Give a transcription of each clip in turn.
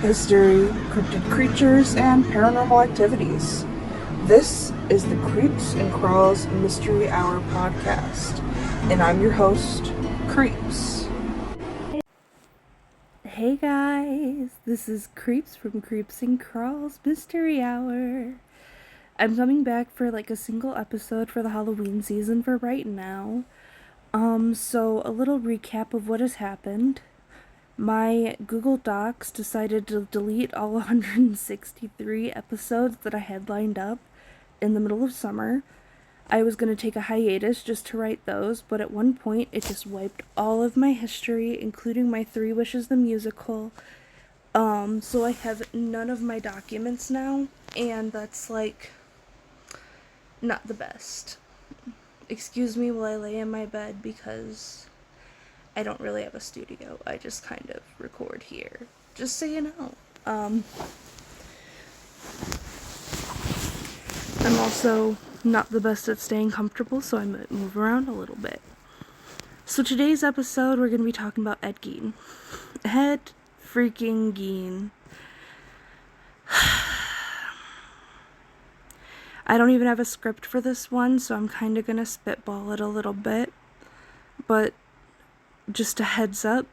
history, cryptid creatures, and paranormal activities. This is the Creeps and Crawls Mystery Hour podcast, and I'm your host, Creeps. Hey guys, this is Creeps from Creeps and Crawls Mystery Hour. I'm coming back for like a single episode for the Halloween season for right now. So a little recap of what has happened. My Google Docs decided to delete all 163 episodes that I had lined up in the middle of summer. I was going to take a hiatus just to write those, but at one point it just wiped all of my history, including my Three Wishes the musical. So I have none of my documents now, and that's like not the best. Excuse me while I lay in my bed because I don't really have a studio. I just kind of record here. Just so you know. I'm also not the best at staying comfortable, so I might move around a little bit. So today's episode, we're going to be talking about Ed Gein. Ed freaking Gein. I don't even have a script for this one, so I'm kind of going to spitball it a little bit. But just a heads up,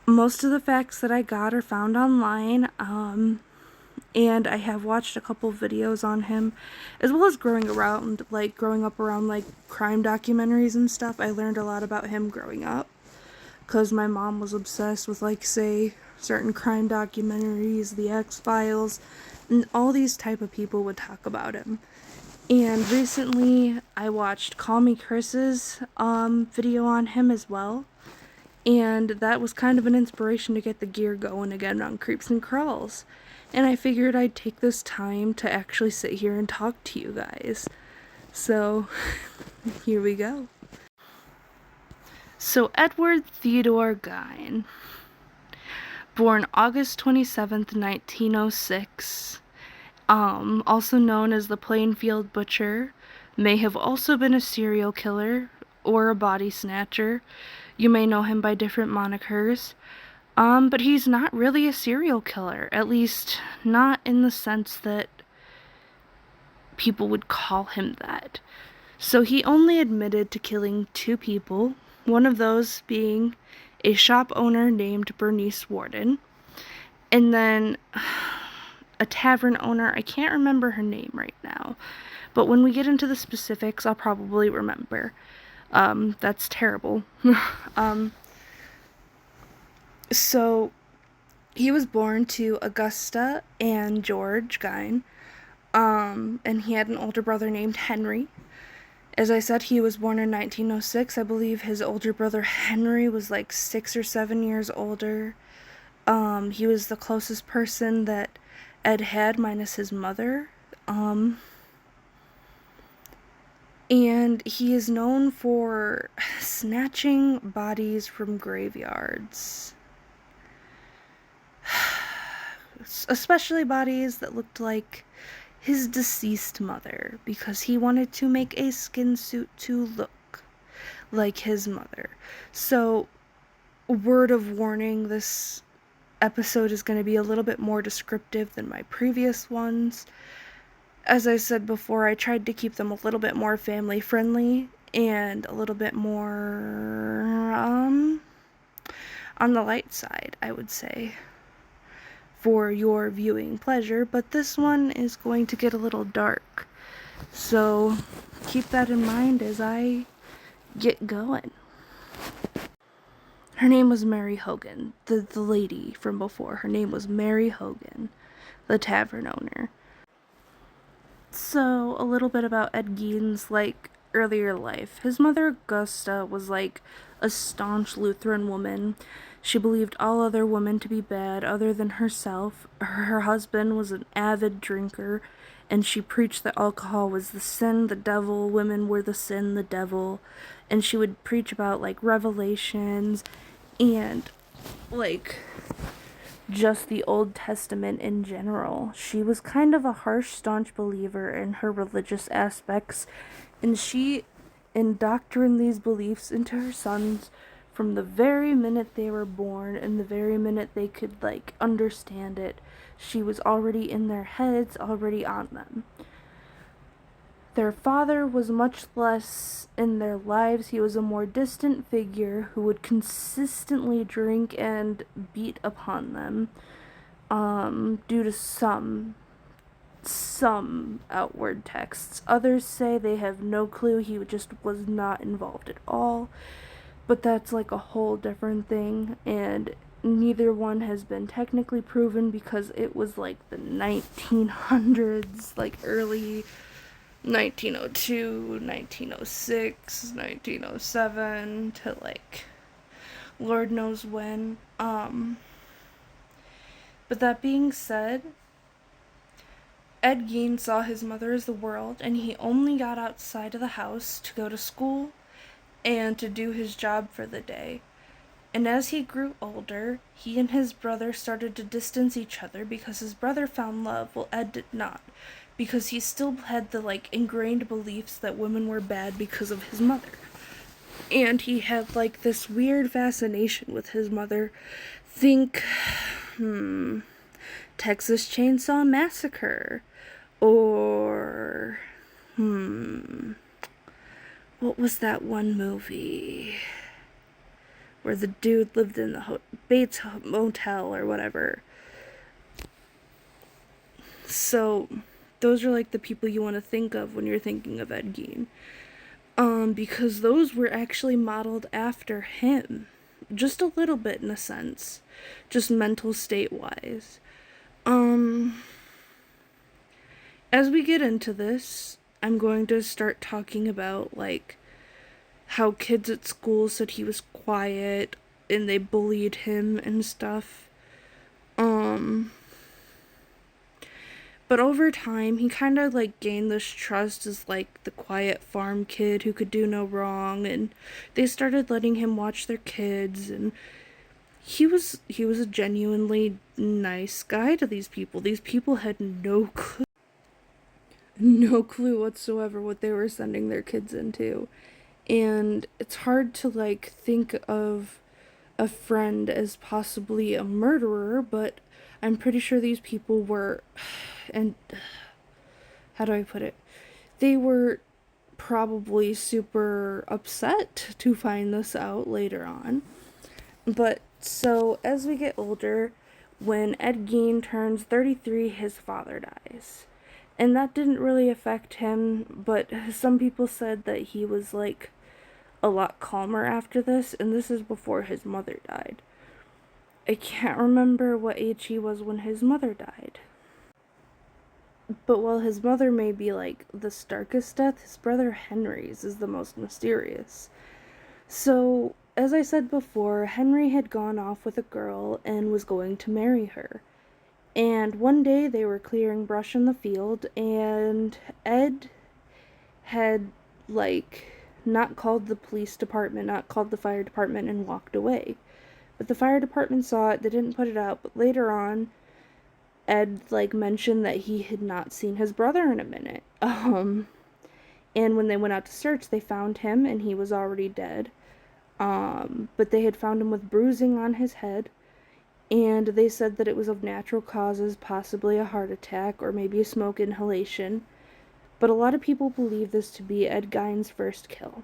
most of the facts that I got are found online, and I have watched a couple videos on him, as well as growing up around, like, crime documentaries and stuff. I learned a lot about him growing up, because my mom was obsessed with, like, say, certain crime documentaries, the X-Files, and all these type of people would talk about him. And recently, I watched Call Me Chris's video on him as well, and that was kind of an inspiration to get the gear going again on Creeps and Crawls. And I figured I'd take this time to actually sit here and talk to you guys. So, here we go. So, Edward Theodore Gein, born August 27th, 1906, also known as the Plainfield Butcher, may have also been a serial killer or a body snatcher. You may know him by different monikers. But he's not really a serial killer, at least not in the sense that people would call him that. So he only admitted to killing 2 people, one of those being a shop owner named Bernice Warden, and then a tavern owner. I can't remember her name right now, but when we get into the specifics, I'll probably remember. That's terrible. So, he was born to Augusta and George Gein, and he had an older brother named Henry. As I said, he was born in 1906. I believe his older brother Henry was like 6 or 7 years older. He was the closest person that Ed had, minus his mother. And he is known for snatching bodies from graveyards. Especially bodies that looked like his deceased mother, because he wanted to make a skin suit to look like his mother. So, word of warning, this episode is going to be a little bit more descriptive than my previous ones. As I said before, I tried to keep them a little bit more family friendly and a little bit more on the light side, I would say, for your viewing pleasure, but this one is going to get a little dark. So keep that in mind as I get going. Her name was Mary Hogan, the lady from before. Her name was Mary Hogan, the tavern owner. So, a little bit about Ed Gein's, earlier life. His mother, Augusta, was, a staunch Lutheran woman. She believed all other women to be bad other than herself. Her husband was an avid drinker, and she preached that alcohol was the sin, the devil, women were the sin, the devil. And she would preach about, revelations and, just the Old Testament in general. She was kind of a harsh, staunch believer in her religious aspects, and she indoctrined these beliefs into her sons From the very minute they were born and the very minute they could, like, understand it, she was already in their heads, already on them. Their father was much less in their lives. He was a more distant figure who would consistently drink and beat upon them, due to some outward texts. Others say they have no clue, he just was not involved at all. But that's like a whole different thing, and neither one has been technically proven because it was like the 1900s, like early 1902, 1906, 1907 to like Lord knows when. But that being said, Ed Gein saw his mother as the world, and he only got outside of the house to go to school and to do his job for the day. And as he grew older, he and his brother started to distance each other because his brother found love while Ed did not, because he still had the like ingrained beliefs that women were bad because of his mother. And he had like this weird fascination with his mother. Think Texas Chainsaw Massacre, or what was that one movie where the dude lived in the Bates Motel or whatever? So those are like the people you want to think of when you're thinking of Ed Gein, because those were actually modeled after him, just a little bit in a sense, just mental state wise. As we get into this, I'm going to start talking about like how kids at school said he was quiet and they bullied him and stuff. But over time, he kind of like gained this trust as like the quiet farm kid who could do no wrong, and they started letting him watch their kids, and he was a genuinely nice guy to these people. These people had no clue whatsoever what they were sending their kids into. And it's hard to like think of a friend as possibly a murderer, but I'm pretty sure these people were, and how do I put it? They were probably super upset to find this out later on. But so as we get older, when Ed Gein turns 33, his father dies. And that didn't really affect him, but some people said that he was like a lot calmer after this, and this is before his mother died. I can't remember what age he was when his mother died. But while his mother may be like the starkest death, his brother Henry's is the most mysterious. So, as I said before, Henry had gone off with a girl and was going to marry her. And one day they were clearing brush in the field, and Ed had like not called the police department, not called the fire department, and walked away. But the fire department saw it, they didn't put it out, but later on, Ed like mentioned that he had not seen his brother in a minute. And when they went out to search, they found him and he was already dead. But they had found him with bruising on his head, and they said that it was of natural causes, possibly a heart attack or maybe a smoke inhalation. But a lot of people believe this to be Ed Gein's first kill,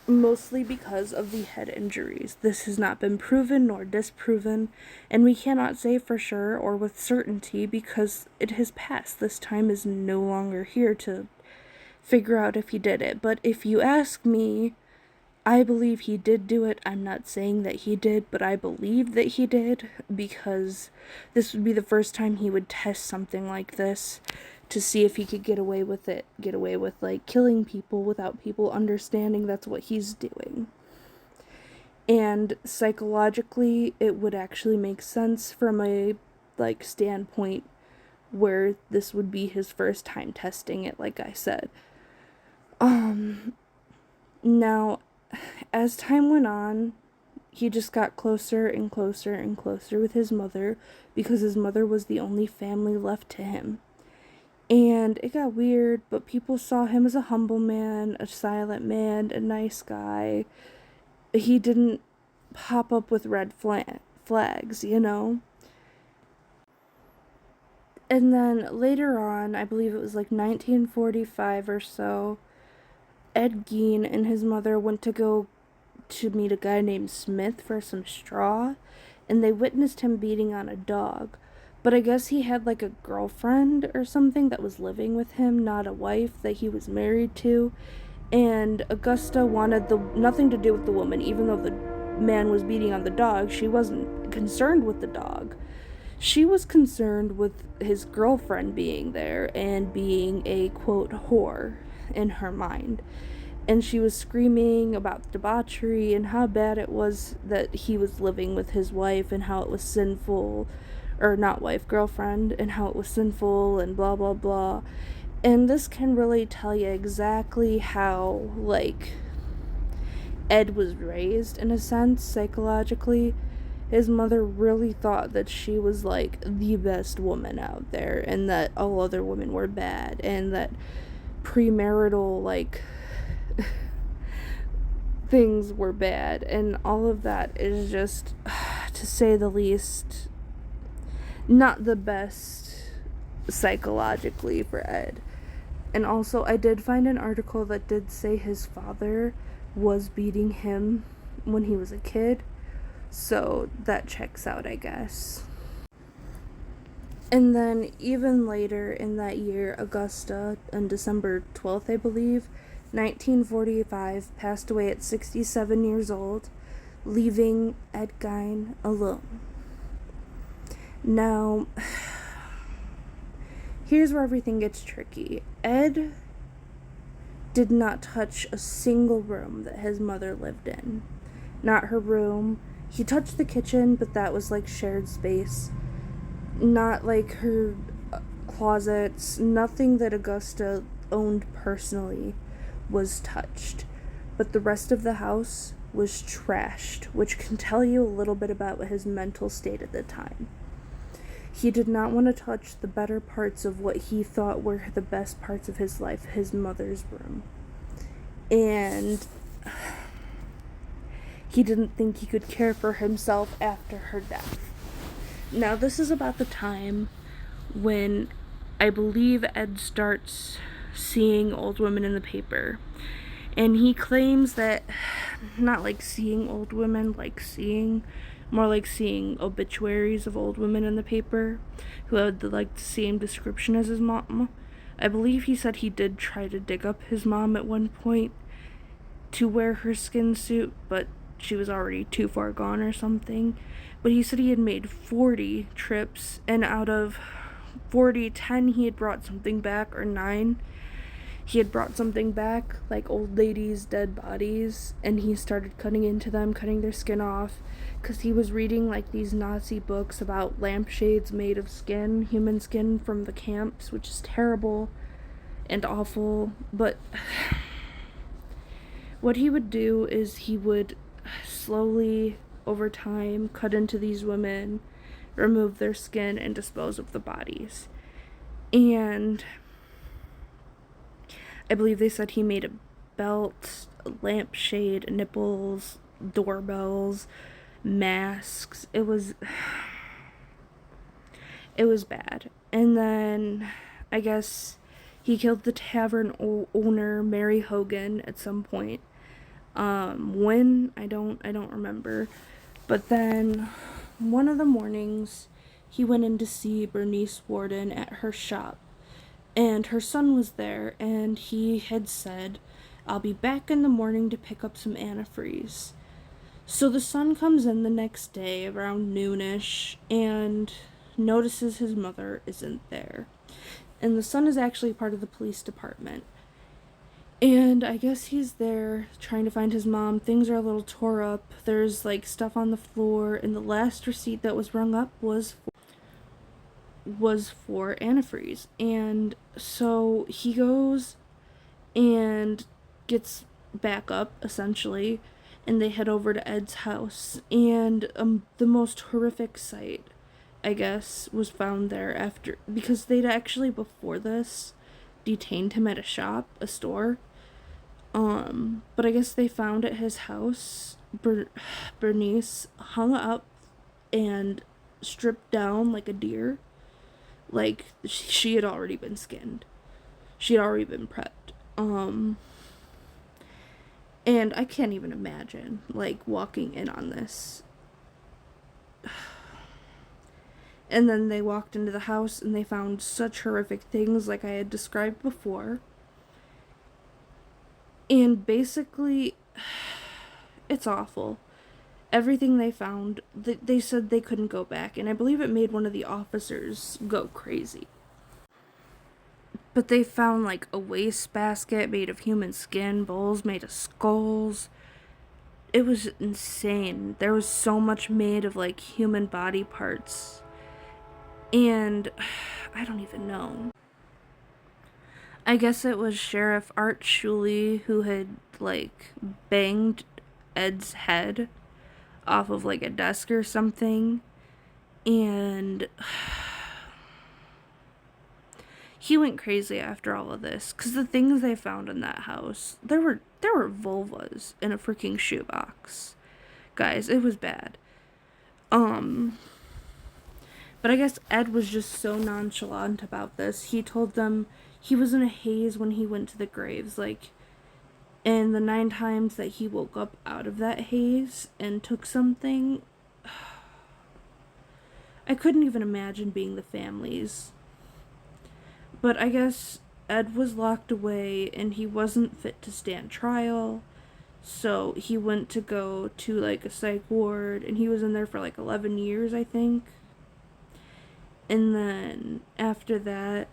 mostly because of the head injuries. This has not been proven nor disproven, and we cannot say for sure or with certainty because it has passed. This time is no longer here to figure out if he did it. But if you ask me, I believe he did do it. I'm not saying that he did, but I believe that he did, because this would be the first time he would test something like this to see if he could get away with it, like killing people without people understanding that's what he's doing. And psychologically, it would actually make sense from a like standpoint where this would be his first time testing it, like I said. Now, as time went on, he just got closer and closer and closer with his mother, because his mother was the only family left to him. And it got weird, but people saw him as a humble man, a silent man, a nice guy. he didn't pop up with red flags, you know? And then later on, I believe it was like 1945 or so, Ed Gein and his mother went to go to meet a guy named Smith for some straw, and they witnessed him beating on a dog. But I guess he had like a girlfriend or something that was living with him, not a wife that he was married to. And Augusta wanted nothing to do with the woman, even though the man was beating on the dog. She wasn't concerned with the dog. She was concerned with his girlfriend being there and being a quote whore in her mind. And she was screaming about debauchery and how bad it was that he was living with his wife and how it was sinful, or not wife, girlfriend, and how it was sinful and blah blah blah. And this can really tell you exactly how, like, Ed was raised in a sense, psychologically. His mother really thought that she was, like, the best woman out there and that all other women were bad and that premarital, like, things were bad, and all of that is just, to say the least, not the best psychologically for Ed. And also, I did find an article that did say his father was beating him when he was a kid, so that checks out, I guess. And then even later in that year, Augusta, on December 12th, I believe, 1945, passed away at 67 years old, leaving Ed Gein alone. Now, here's where everything gets tricky. Ed did not touch a single room that his mother lived in. Not her room. He touched the kitchen, but that was like shared space. Not like her closets. Nothing that Augusta owned personally was touched. But the rest of the house was trashed, which can tell you a little bit about his mental state at the time. He did not want to touch the better parts of what he thought were the best parts of his life, his mother's room. And he didn't think he could care for himself after her death. Now, this is about the time when I believe Ed starts seeing old women in the paper. And he claims that, not like seeing old women, like seeing, more like seeing obituaries of old women in the paper who had the same description as his mom. I believe he said he did try to dig up his mom at one point to wear her skin suit, but she was already too far gone or something. But he said he had made 40 trips, and out of 40, 10 he had brought something back, or 9 he had brought something back, like old ladies' dead bodies, and he started cutting into them, cutting their skin off, because he was reading like these Nazi books about lampshades made of skin, human skin from the camps, which is terrible and awful. But what he would do is he would slowly, over time, cut into these women, remove their skin, and dispose of the bodies. And I believe they said he made a belt, a lampshade, nipples, doorbells, masks. It was bad. And then I guess he killed the tavern owner, Mary Hogan, at some point. When I don't remember. But then one of the mornings he went in to see Bernice Warden at her shop. And her son was there, and he had said, "I'll be back in the morning to pick up some antifreeze." So the son comes in the next day around noonish and notices his mother isn't there. And the son is actually part of the police department. And I guess he's there trying to find his mom. Things are a little tore up. There's like stuff on the floor, and the last receipt that was rung up was for antifreeze. And so he goes and gets back up, essentially, and they head over to Ed's house. And the most horrific sight, I guess, was found there after, because they'd actually before this detained him at a store. But I guess they found at his house Bernice hung up and stripped down like a deer. Like, she had already been skinned. She had already been prepped. And I can't even imagine, like, walking in on this. And then they walked into the house and they found such horrific things like I had described before. And basically, it's awful. Everything they found, they said they couldn't go back. And I believe it made one of the officers go crazy. But they found, like, a wastebasket made of human skin, bowls made of skulls. It was insane. There was so much made of, like, human body parts. And I don't even know. I guess it was Sheriff Art Shuley who had, like, banged Ed's head off of, like, a desk or something. And he went crazy after all of this. Because the things they found in that house, there were vulvas in a freaking shoebox. Guys, it was bad. But I guess Ed was just so nonchalant about this. He told them he was in a haze when he went to the graves, like, and the 9 times that he woke up out of that haze and took something, I couldn't even imagine being the families. But I guess Ed was locked away and he wasn't fit to stand trial, so he went to go to, like, a psych ward, and he was in there for, like, 11 years, I think. And then after that,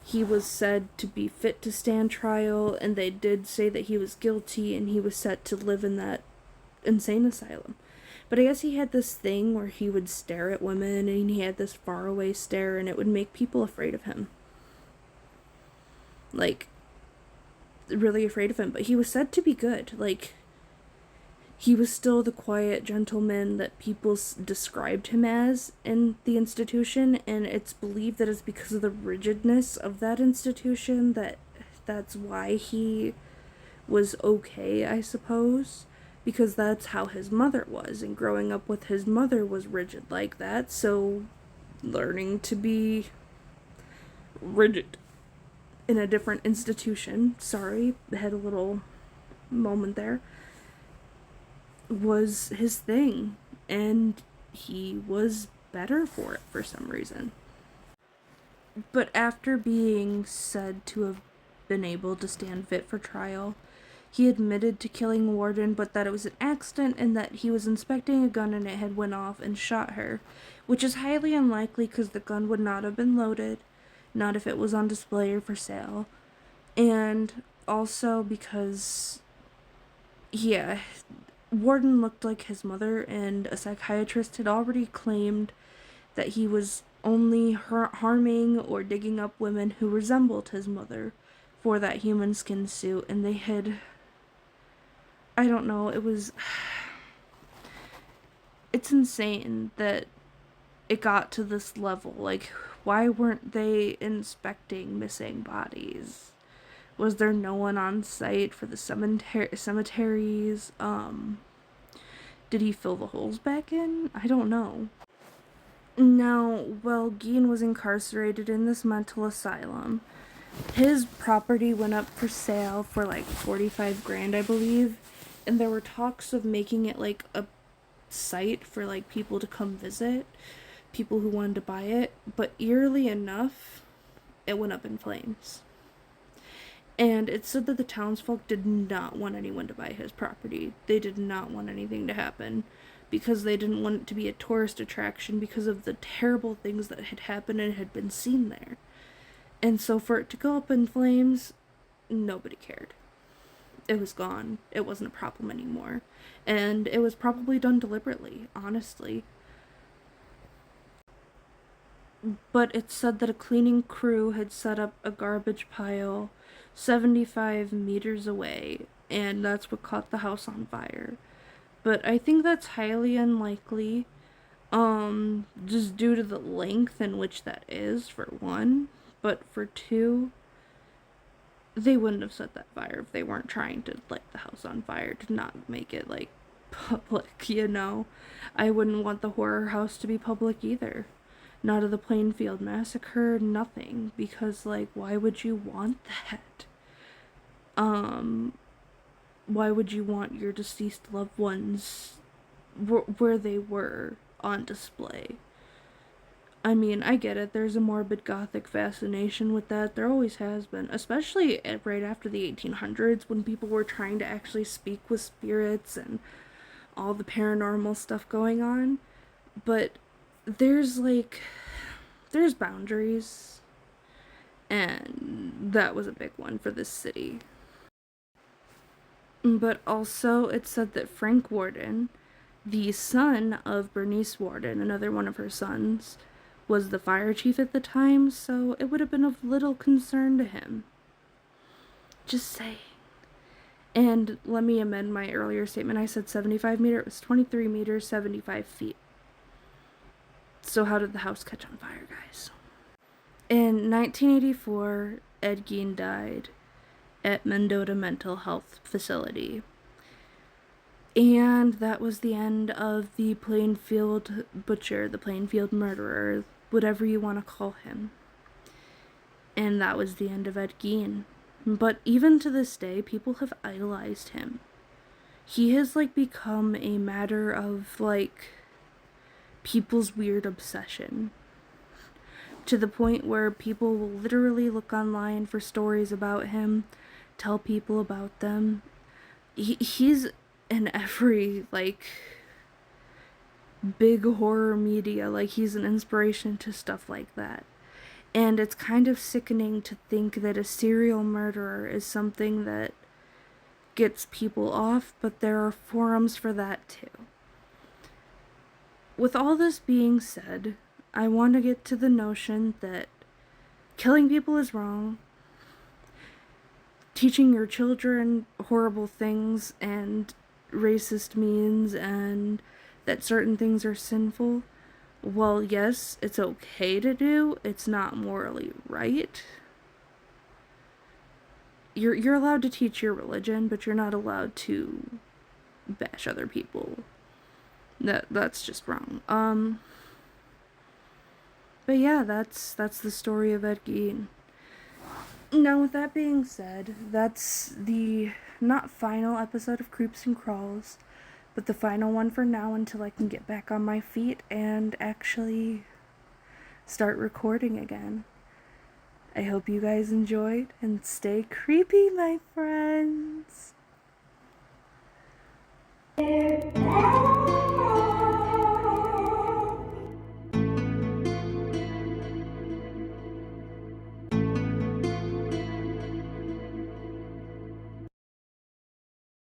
he was said to be fit to stand trial, and they did say that he was guilty and he was set to live in that insane asylum. But I guess he had this thing where he would stare at women, and he had this faraway stare, and it would make people afraid of him. Like, really afraid of him. But he was said to be good. Like, he was still the quiet gentleman that people described him as in the institution, and it's believed that it's because of the rigidness of that institution that's why he was okay, I suppose, because that's how his mother was, and growing up with his mother was rigid like that, so learning to be rigid in a different institution, sorry, I had a little moment there, was his thing, and he was better for it for some reason. But after being said to have been able to stand fit for trial, he admitted to killing Warden, but that it was an accident and that he was inspecting a gun and it had went off and shot her, which is highly unlikely because the gun would not have been loaded, not if it was on display or for sale, and also because, yeah, Warden looked like his mother, and a psychiatrist had already claimed that he was only harming or digging up women who resembled his mother for that human skin suit, and they had, I don't know, it's insane that it got to this level. Like, why weren't they inspecting missing bodies? Was there no one on site for the cemeteries? Did he fill the holes back in? I don't know. Now, while Gein was incarcerated in this mental asylum, his property went up for sale for like 45 grand, I believe, and there were talks of making it like a site for like people to come visit, people who wanted to buy it, but eerily enough, it went up in flames. And it said that the townsfolk did not want anyone to buy his property. They did not want anything to happen because they didn't want it to be a tourist attraction because of the terrible things that had happened and had been seen there. And so for it to go up in flames, nobody cared. It was gone. It wasn't a problem anymore. And it was probably done deliberately, honestly. But it said that a cleaning crew had set up a garbage pile 75 meters away, and that's what caught the house on fire. But I think that's highly unlikely, just due to the length in which that is, for one. But for two, they wouldn't have set that fire if they weren't trying to light the house on fire, to not make it, like, public, you know? I wouldn't want the horror house to be public either. Not of the Plainfield Massacre, nothing. Because, like, why would you want that? Why would you want your deceased loved ones where they were on display? I mean, I get it. There's a morbid gothic fascination with that. There always has been. Especially right after the 1800s when people were trying to actually speak with spirits and all the paranormal stuff going on. But there's boundaries. And that was a big one for this city. But also, it said that Frank Warden, the son of Bernice Warden, another one of her sons, was the fire chief at the time, so it would have been of little concern to him. Just saying. And let me amend my earlier statement. I said 75 meters. It was 23 meters, 75 feet. So how did the house catch on fire, guys? In 1984, Ed Gein died at Mendota Mental Health Facility. And that was the end of the Plainfield Butcher, the Plainfield Murderer, whatever you want to call him. And that was the end of Ed Gein. But even to this day, people have idolized him. He has, become a matter of, people's weird obsession. To the point where people will literally look online for stories about him, tell people about them. He's in every, big horror media. He's an inspiration to stuff like that. And it's kind of sickening to think that a serial murderer is something that gets people off, but there are forums for that too. With all this being said, I want to get to the notion that killing people is wrong. Teaching your children horrible things and racist means and that certain things are sinful, well, yes, it's okay to do. It's not morally right. You're allowed to teach your religion, but you're not allowed to bash other people. That's just wrong. But yeah, that's the story of Ed Gein. Now, with that being said, that's the not final episode of Creeps and Crawls, but the final one for now until I can get back on my feet and actually start recording again. I hope you guys enjoyed, and stay creepy, my friends.